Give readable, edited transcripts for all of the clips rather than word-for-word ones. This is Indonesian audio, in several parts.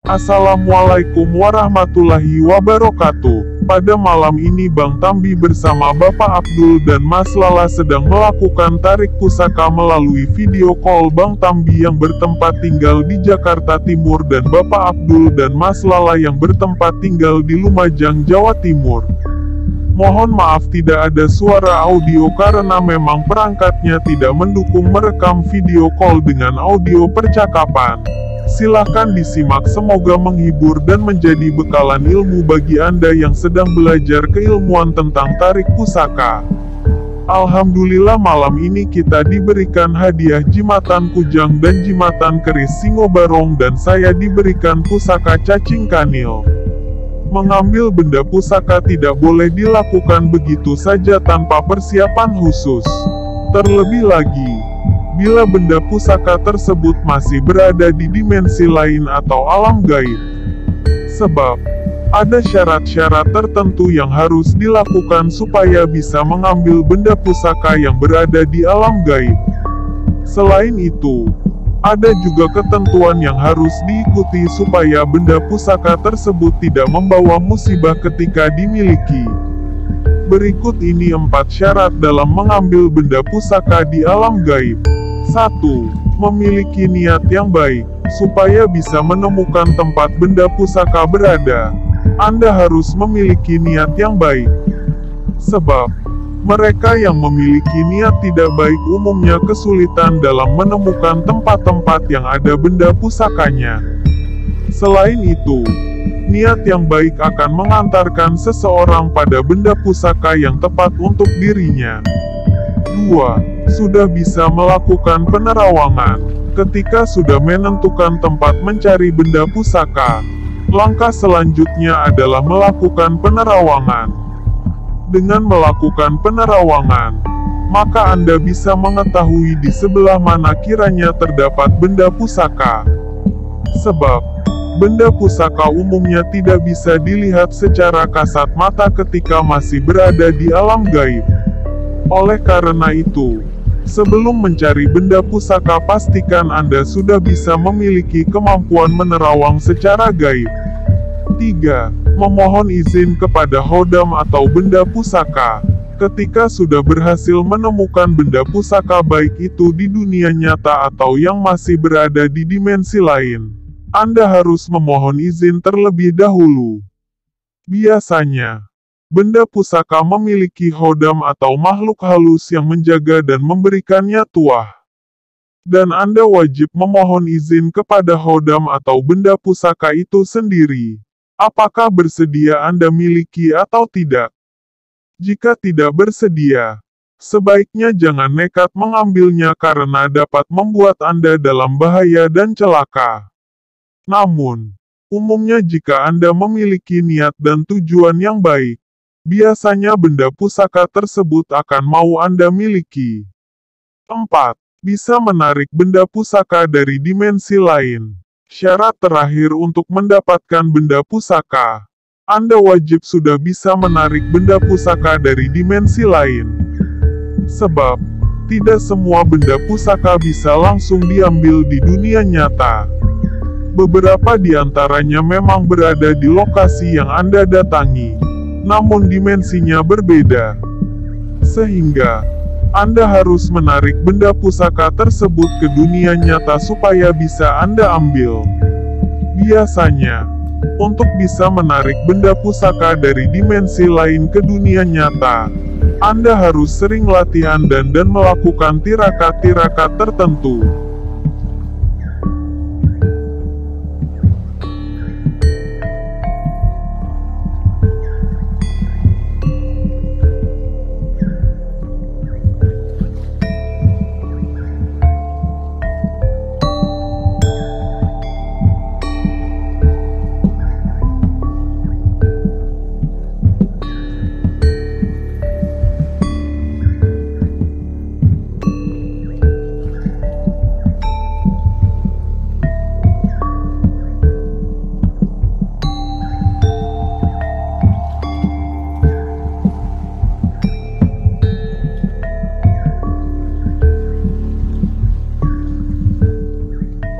Assalamualaikum warahmatullahi wabarakatuh. Pada malam ini Bang Tambi bersama Bapak Abdul dan Mas Lala sedang melakukan tarik pusaka melalui video call. Bang Tambi yang bertempat tinggal di Jakarta Timur dan Bapak Abdul dan Mas Lala yang bertempat tinggal di Lumajang, Jawa Timur. Mohon maaf tidak ada suara audio karena memang perangkatnya tidak mendukung merekam video call dengan audio percakapan. Silahkan disimak, semoga menghibur dan menjadi bekalan ilmu bagi Anda yang sedang belajar keilmuan tentang tarik pusaka. Alhamdulillah malam ini kita diberikan hadiah jimatan kujang dan jimatan keris singo barong dan saya diberikan pusaka cacing kanil. Mengambil benda pusaka tidak boleh dilakukan begitu saja tanpa persiapan khusus. Terlebih lagi, bila benda pusaka tersebut masih berada di dimensi lain atau alam gaib. Sebab, ada syarat-syarat tertentu yang harus dilakukan supaya bisa mengambil benda pusaka yang berada di alam gaib. Selain itu, ada juga ketentuan yang harus diikuti supaya benda pusaka tersebut tidak membawa musibah ketika dimiliki. Berikut ini 4 syarat dalam mengambil benda pusaka di alam gaib. 1. Memiliki niat yang baik. Supaya bisa menemukan tempat benda pusaka berada, Anda harus memiliki niat yang baik. Sebab, mereka yang memiliki niat tidak baik umumnya kesulitan dalam menemukan tempat-tempat yang ada benda pusakanya. Selain itu, niat yang baik akan mengantarkan seseorang pada benda pusaka yang tepat untuk dirinya. 2. Sudah bisa melakukan penerawangan. Ketika sudah menentukan tempat mencari benda pusaka, langkah selanjutnya adalah melakukan penerawangan. Dengan melakukan penerawangan, maka Anda bisa mengetahui di sebelah mana kiranya terdapat benda pusaka. Sebab, benda pusaka umumnya tidak bisa dilihat secara kasat mata ketika masih berada di alam gaib. Oleh karena itu, sebelum mencari benda pusaka pastikan Anda sudah bisa memiliki kemampuan menerawang secara gaib. 3. Memohon izin kepada hodam atau benda pusaka. Ketika sudah berhasil menemukan benda pusaka baik itu di dunia nyata atau yang masih berada di dimensi lain, Anda harus memohon izin terlebih dahulu. Biasanya, benda pusaka memiliki hodam atau makhluk halus yang menjaga dan memberikannya tuah. Dan Anda wajib memohon izin kepada hodam atau benda pusaka itu sendiri. Apakah bersedia Anda miliki atau tidak? Jika tidak bersedia, sebaiknya jangan nekat mengambilnya karena dapat membuat Anda dalam bahaya dan celaka. Namun, umumnya jika Anda memiliki niat dan tujuan yang baik, biasanya benda pusaka tersebut akan mau Anda miliki. 4. Bisa menarik benda pusaka dari dimensi lain. Syarat terakhir untuk mendapatkan benda pusaka, Anda wajib sudah bisa menarik benda pusaka dari dimensi lain. Sebab, tidak semua benda pusaka bisa langsung diambil di dunia nyata. Beberapa di antaranya memang berada di lokasi yang Anda datangi, namun dimensinya berbeda. Sehingga, Anda harus menarik benda pusaka tersebut ke dunia nyata supaya bisa Anda ambil. Biasanya, untuk bisa menarik benda pusaka dari dimensi lain ke dunia nyata, Anda harus sering latihan dan melakukan tirakat-tirakat tertentu.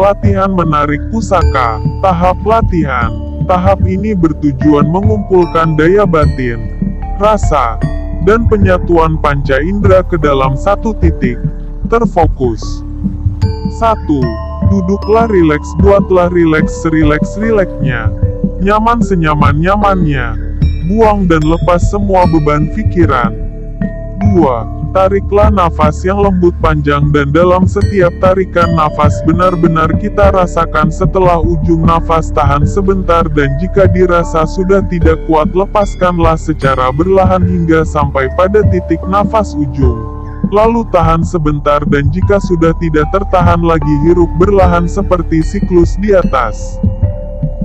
Latihan menarik pusaka. Tahap latihan. Tahap ini bertujuan mengumpulkan daya batin, rasa, dan penyatuan panca indera ke dalam satu titik. Terfokus. 1. Duduklah rileks, buatlah rileks serileks-rileksnya. Nyaman senyaman-nyamannya. Buang dan lepas semua beban pikiran. 2. Tariklah nafas yang lembut panjang dan dalam. Setiap tarikan nafas benar-benar kita rasakan. Setelah ujung nafas tahan sebentar dan jika dirasa sudah tidak kuat lepaskanlah secara berlahan hingga sampai pada titik nafas ujung. Lalu tahan sebentar dan jika sudah tidak tertahan lagi hirup berlahan seperti siklus di atas.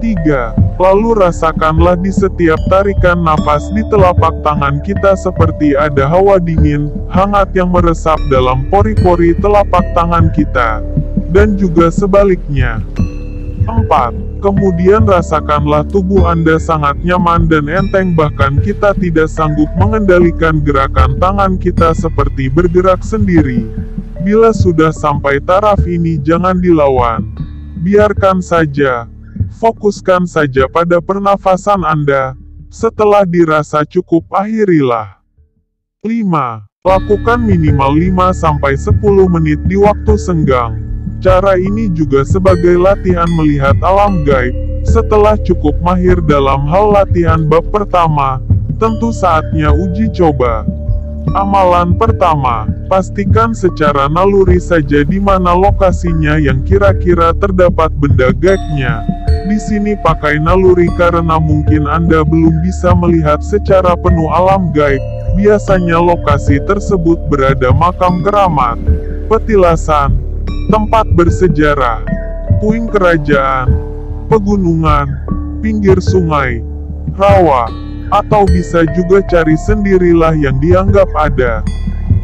3. Lalu rasakanlah di setiap tarikan nafas di telapak tangan kita seperti ada hawa dingin, hangat yang meresap dalam pori-pori telapak tangan kita. Dan juga sebaliknya. 4. Kemudian rasakanlah tubuh Anda sangat nyaman dan enteng bahkan kita tidak sanggup mengendalikan gerakan tangan kita seperti bergerak sendiri. Bila sudah sampai taraf ini jangan dilawan. Biarkan saja. Fokuskan saja pada pernafasan Anda. Setelah dirasa cukup akhirilah. 5. Lakukan minimal 5-10 menit di waktu senggang. Cara ini juga sebagai latihan melihat alam gaib. Setelah cukup mahir dalam hal latihan bab pertama, tentu saatnya uji coba. Amalan pertama, pastikan secara naluri saja di mana lokasinya yang kira-kira terdapat benda gaibnya. Di sini pakai naluri karena mungkin Anda belum bisa melihat secara penuh alam gaib. Biasanya lokasi tersebut berada makam keramat, petilasan, tempat bersejarah, puing kerajaan, pegunungan, pinggir sungai, rawa, atau bisa juga cari sendirilah yang dianggap ada.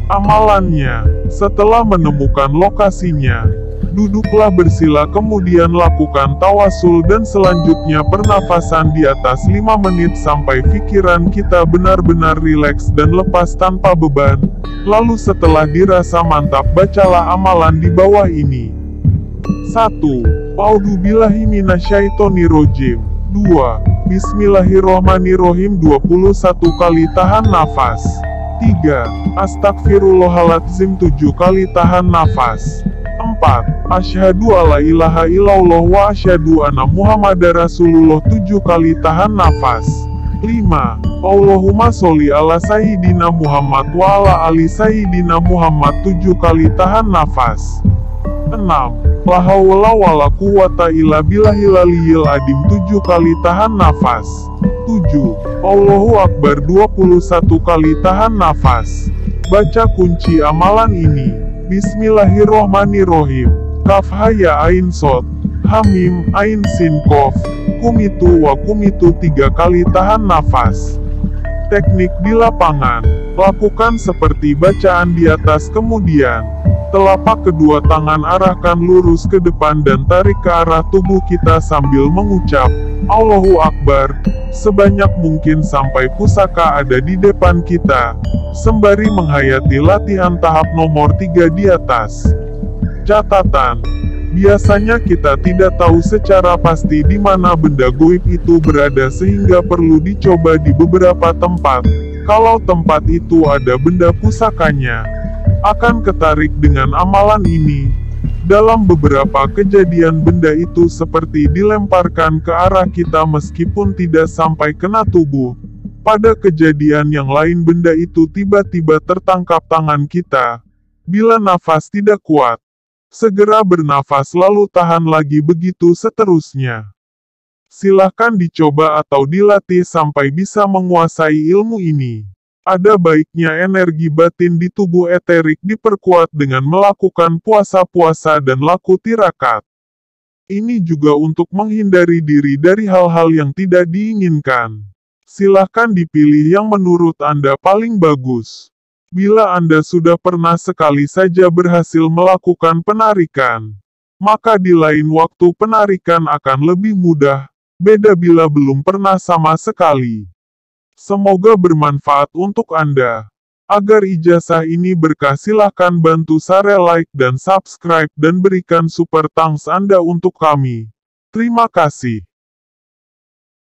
Amalannya, setelah menemukan lokasinya, duduklah bersila kemudian lakukan tawasul dan selanjutnya pernafasan di atas 5 menit sampai pikiran kita benar-benar rileks dan lepas tanpa beban. Lalu setelah dirasa mantap bacalah amalan di bawah ini. 1. A'udzubillahi minasyaitonirrajim. 2. Bismillahirrohmanirrohim 21 kali tahan nafas. 3. Astagfirullahaladzim 7 kali tahan nafas. 4. Asyhadu alla ilaha illallah wa asyhadu anna muhammadar rasulullah 7 kali tahan nafas. 5. Allahumma sholli ala sayyidina Muhammad wa ala ali sayyidina Muhammad 7 kali tahan nafas. 6. La haula wala quwwata illa billahil aliyyil adim 7 kali tahan nafas. 7. Allahu Akbar 21 kali tahan nafas. Baca kunci amalan ini. Bismillahirrohmanirrohim. Kaf haya ain sod. Hamim ain sin kof. Kumitu wa kumitu 3 kali tahan nafas. Teknik di lapangan. Lakukan seperti bacaan di atas kemudian. Telapak kedua tangan arahkan lurus ke depan dan tarik ke arah tubuh kita sambil mengucap Allahu Akbar sebanyak mungkin sampai pusaka ada di depan kita, sembari menghayati latihan tahap nomor 3 di atas. Catatan, biasanya kita tidak tahu secara pasti di mana benda goib itu berada sehingga perlu dicoba di beberapa tempat. Kalau tempat itu ada benda pusakanya, akan ketarik dengan amalan ini. Dalam beberapa kejadian benda itu seperti dilemparkan ke arah kita meskipun tidak sampai kena tubuh. Pada kejadian yang lain benda itu tiba-tiba tertangkap tangan kita. Bila nafas tidak kuat, segera bernafas lalu tahan lagi begitu seterusnya. Silahkan dicoba atau dilatih sampai bisa menguasai ilmu ini. Ada baiknya energi batin di tubuh eterik diperkuat dengan melakukan puasa-puasa dan laku tirakat. Ini juga untuk menghindari diri dari hal-hal yang tidak diinginkan. Silahkan dipilih yang menurut Anda paling bagus. Bila Anda sudah pernah sekali saja berhasil melakukan penarikan, maka di lain waktu penarikan akan lebih mudah, beda bila belum pernah sama sekali. Semoga bermanfaat untuk Anda. Agar ijazah ini berkah silahkan bantu share, like, dan subscribe dan berikan super thanks Anda untuk kami. Terima kasih.